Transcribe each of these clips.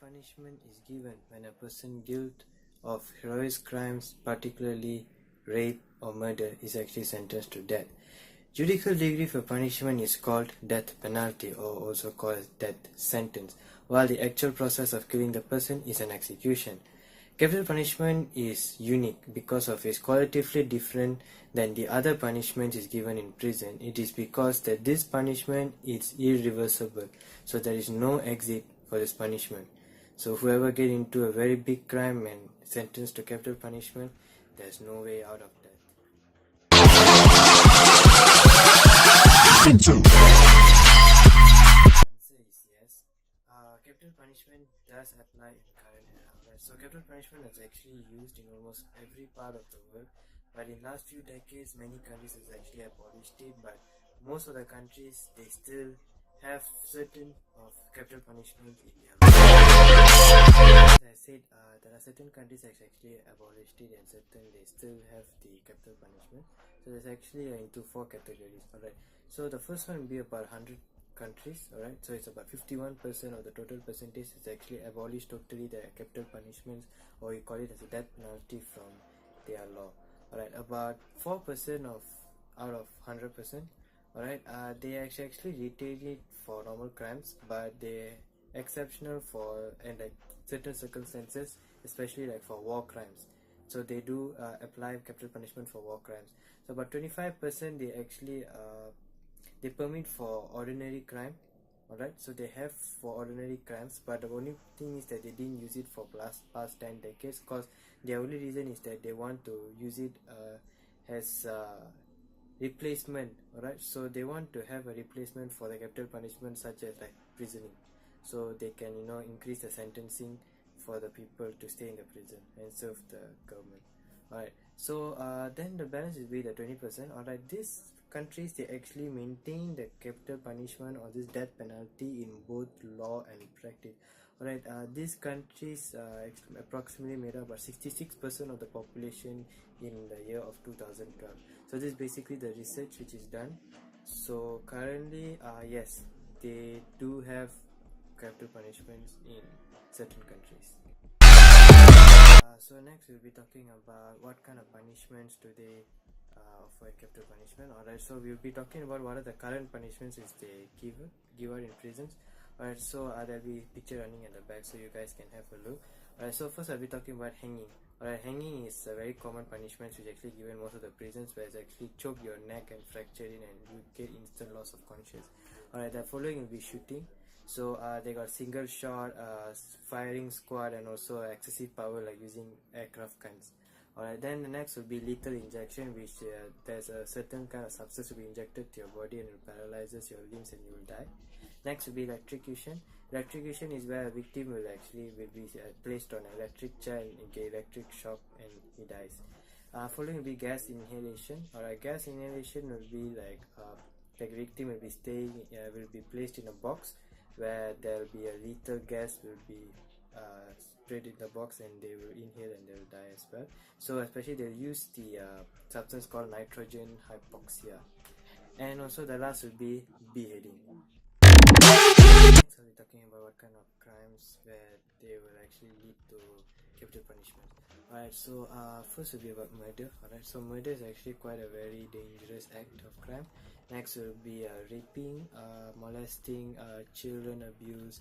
punishment is given when a person guilty of heroic crimes, particularly rape or murder, is actually sentenced to death. Judicial degree for punishment is called death penalty, or also called as death sentence, while the actual process of killing the person is an execution. Capital punishment is unique because of its qualitatively different than the other punishments is given in prison. It is because that this punishment is irreversible, so there is no exit for this punishment. So whoever get into a very big crime and sentenced to capital punishment, there's no way out of that. Answer is yes. Capital punishment does apply in current era. Right? So capital punishment is actually used in almost every part of the world, but in last few decades many countries has actually abolished it, but most of the countries they still have certain of capital punishment in their law. As I said, there are certain countries that actually abolished it and certain they still have the capital punishment. So there's actually into 4 categories. Alright, so the first one will be about 100 countries. Alright, so it's about 51% of the total percentage is actually abolished totally the capital punishments, or we call it as a death penalty from their law. Alright, about 4% of out of 100%, alright, they actually retain it for normal crimes, but they exceptional for and like certain circumstances, especially like for war crimes. So they do apply capital punishment for war crimes. So about 25% they actually they permit for ordinary crime. Alright, so they have for ordinary crimes, but the only thing is that they didn't use it for past 10 decades, because the only reason is that they want to use it as replacement. Alright, so they want to have a replacement for the capital punishment, such as like prisoning, so they can increase the sentencing for the people to stay in the prison and serve the government. Alright, so then the balance will be the 20%. Alright, these countries they actually maintain the capital punishment or this death penalty in both law and practice. Alright, these countries approximately made up about 66% of the population in the year of 2012. So this is basically the research which is done. So currently, yes, they do have capital punishments in certain countries. So next we'll be talking about what kind of punishments do they offer capital punishment. Alright, so we'll be talking about what are the current punishments which they give out in prisons. Alright, so there'll be picture running at the back so you guys can have a look. Alright, so first I'll be talking about hanging. Alright, hanging is a very common punishment which is actually given most of the prisons, where it's actually choke your neck and fracture it and you get instant loss of conscience. Alright, the following will be shooting. So they got single shot, firing squad, and also excessive power like using aircraft guns. Alright, then the next will be lethal injection, which there's a certain kind of substance to be injected to your body and it paralyzes your limbs and you will die. Next will be electrocution. Electrocution is where a victim will be placed on an electric chair and get electric shock and he dies. Following will be gas inhalation. Alright, gas inhalation will be like the victim will be placed in a box where there will be a lethal gas will be sprayed in the box and they will inhale and they will die as well. So especially they'll use the substance called nitrogen hypoxia. And also the last will be beheading. Next I'll be talking about what kind of crimes where they will actually lead to capital punishment. Alright, so first will be about murder. Alright, so murder is actually quite a very dangerous act of crime. Next will be raping, molesting, children abuse,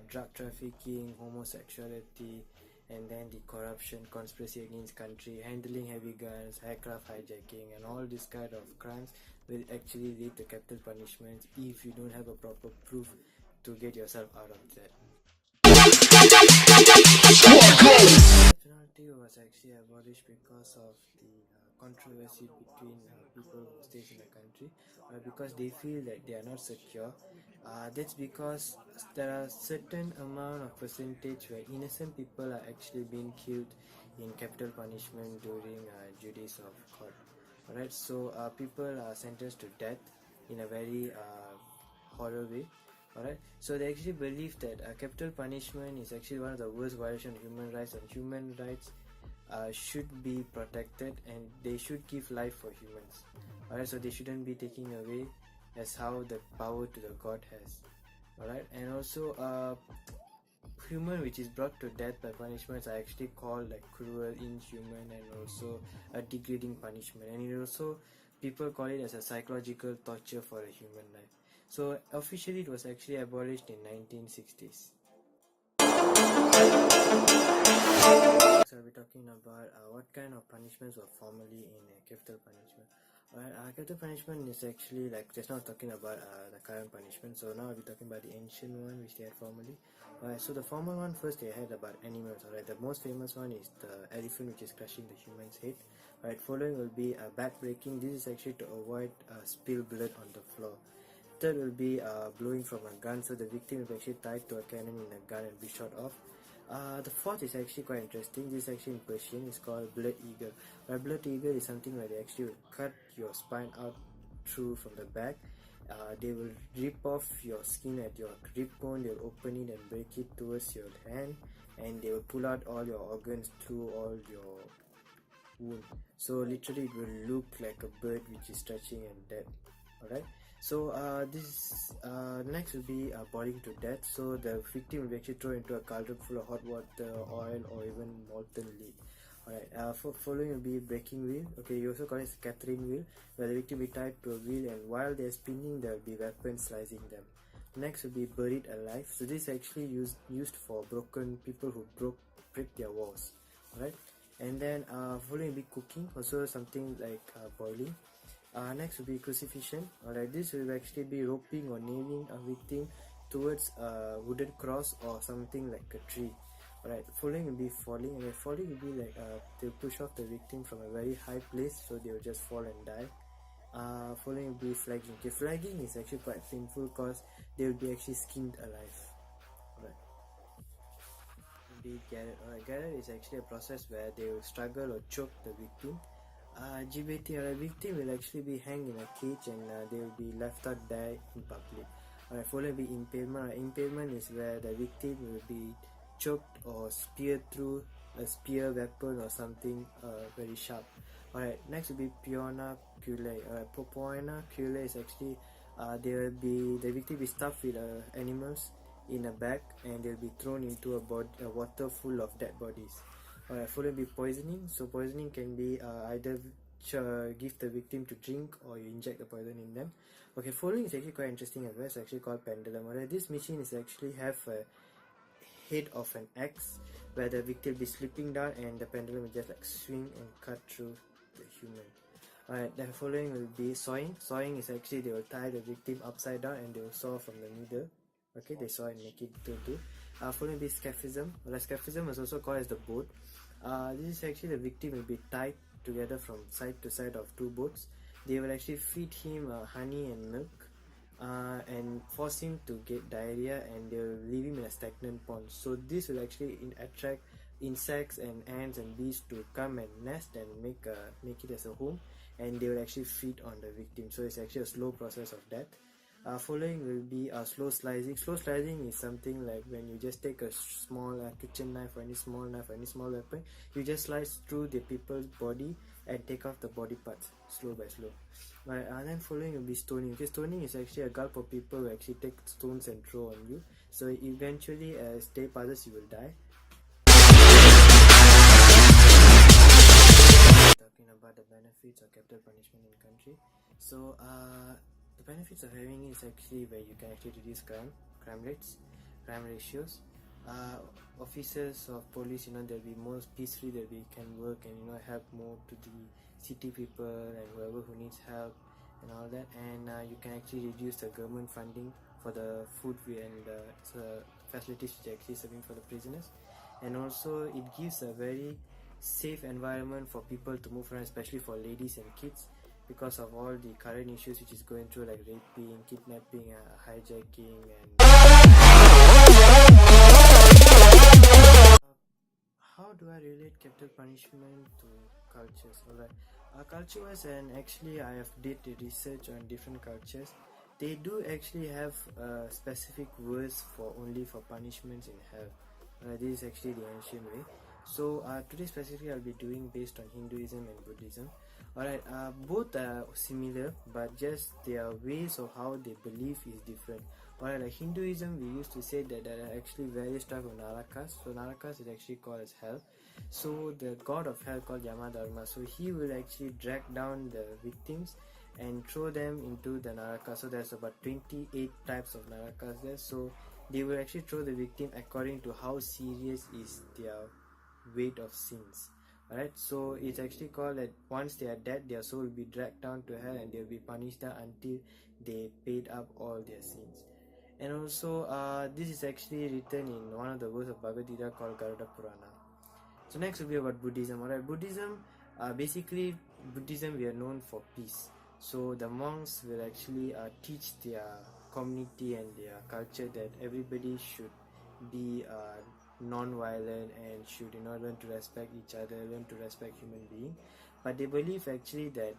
drug trafficking, homosexuality, and then the corruption, conspiracy against country, handling heavy guns, aircraft hijacking, and all this kind of crimes will actually lead to capital punishment if you don't have a proper proof to get yourself out of that. The penalty was actually abolished because of the controversy between people who stay in the country, because they feel that they are not secure. That's because there are certain amount of percentage where innocent people are actually being killed in capital punishment during duties of court. Alright, so people are sentenced to death in a very horror way. Alright, so they actually believe that capital punishment is actually one of the worst violations of human rights, and human rights should be protected and they should give life for humans. Alright, so they shouldn't be taking away as how the power to the God has. Alright, and also human which is brought to death by punishments are actually called like cruel, inhuman, and also a degrading punishment. And it also people call it as a psychological torture for a human life. So officially it was actually abolished in 1960s. So we're talking about what kind of punishments were formerly in capital punishment. Capital punishment is actually like just now talking about the current punishment. So now we're talking about the ancient one which they had formerly. So the former one first they had about animals. Alright, the most famous one is the elephant which is crushing the human's head. Alright, following will be back breaking. This is actually to avoid spill blood on the floor. Third will be blowing from a gun. So the victim will be actually tied to a cannon in a gun and be shot off. The fourth is actually quite interesting. This is actually in Persian. It's called blood eagle. Blood eagle is something where they actually will cut your spine out through from the back. They will rip off your skin at your rib bone. They will open it and break it towards your hand, and they will pull out all your organs through all your wound. So literally, it will look like a bird which is stretching and dead. Alright. So next will be boiling to death. So the victim will be actually thrown into a cauldron full of hot water, oil, or even molten lead. Alright, following will be breaking wheel. Okay, you also call it scattering wheel, where the victim will be tied to a wheel, and while they are spinning, there will be weapons slicing them. Next will be buried alive. So this is actually used for broken people who break their walls. Alright, and then following will be cooking, also something like boiling. Next will be crucifixion. Alright, this will actually be roping or nailing a victim towards a wooden cross or something like a tree. Alright, following will be falling, and falling will be like they'll push off the victim from a very high place, so they will just fall and die. Following will be flagging. Okay, flagging is actually quite painful because they will be actually skinned alive. Alright. Be garrote. Alright, garrote is actually a process where they will struggle or choke the victim. GBT, or a victim will actually be hanged in a cage, and they will be left out there in public. Alright, followed by impalement. Impalement is where the victim will be choked or speared through a spear weapon or something very sharp. Alright, next will be piona culae. Piona culae is actually the victim will be stuffed with animals in a bag, and they'll be thrown into a water full of dead bodies. Followed by poisoning. So poisoning can be either give the victim to drink, or you inject the poison in them. Okay, following is actually quite interesting as well. It's actually called pendulum. This machine is actually have a head of an axe, where the victim will be slipping down, and the pendulum will just like swing and cut through the human. Alright, then following will be sawing. Sawing is actually they will tie the victim upside down, and they will saw from the middle. Okay, they saw and make it two. Following this scaphism. Scaphism is also called as the boat. This is actually the victim will be tied together from side to side of two boats. They will actually feed him honey and milk, and force him to get diarrhea, and they will leave him in a stagnant pond. So this will actually attract insects and ants and bees to come and nest and make it as a home, and they will actually feed on the victim. So it's actually a slow process of death. Following will be slow slicing. Slow slicing is something like when you just take a small kitchen knife or any small knife or any small weapon, you just slice through the people's body and take off the body parts slow by slow. And then following will be stoning. Okay, stoning is actually a group of people who actually take stones and throw on you. So eventually, as day passes, you will die. Talking about the benefits of capital punishment in country. So the benefits of having it is actually where you can actually reduce crime rates, crime ratios. Officers of police, they'll be more peaceful, that we can work and help more to the city people and whoever who needs help and all that. And you can actually reduce the government funding for the food and facilities which are actually serving for the prisoners. And also it gives a very safe environment for people to move around, especially for ladies and kids, because of all the current issues which is going through, like raping, kidnapping, hijacking, and how do I relate capital punishment to cultures? Alright, culture-wise, and actually I have did the research on different cultures. They do actually have specific words for punishments in hell. This is actually the ancient way. So today specifically I'll be doing based on Hinduism and Buddhism. Alright, both are similar, but just their ways of how they believe is different. While like Hinduism, we used to say that there are actually various types of Narakas. So Narakas is actually called as hell. So the god of hell called Yamadharma, so he will actually drag down the victims and throw them into the Naraka. So there's about 28 types of Narakas there. So they will actually throw the victim according to how serious is their weight of sins. Alright, so it's actually called that once they are dead, their soul will be dragged down to hell and they'll be punished there until they paid up all their sins. And also, this is actually written in one of the verses of Bhagavad Gita called Garuda Purana. So next will be about Buddhism. Alright, Buddhism, basically Buddhism, we are known for peace. So the monks will actually teach their community and their culture that everybody should be non-violent and should learn to respect each other, learn to respect human being. But they believe actually that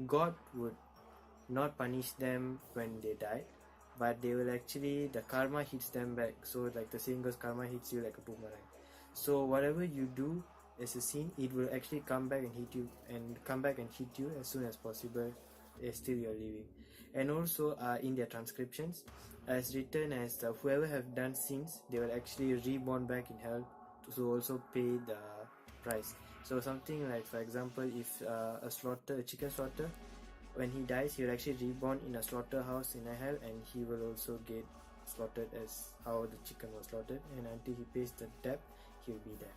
God would not punish them when they die, but they will actually, the karma hits them back. So like the saying goes, karma hits you like a boomerang. So whatever you do as a sin, it will actually come back and hit you, as soon as possible, still you're living. And also in their transcriptions, as written as whoever have done sins, they will actually reborn back in hell to also pay the price. So something like, for example, if a chicken slaughter, when he dies, he will actually reborn in a slaughterhouse in a hell, and he will also get slaughtered as how the chicken was slaughtered, and until he pays the debt, he will be there.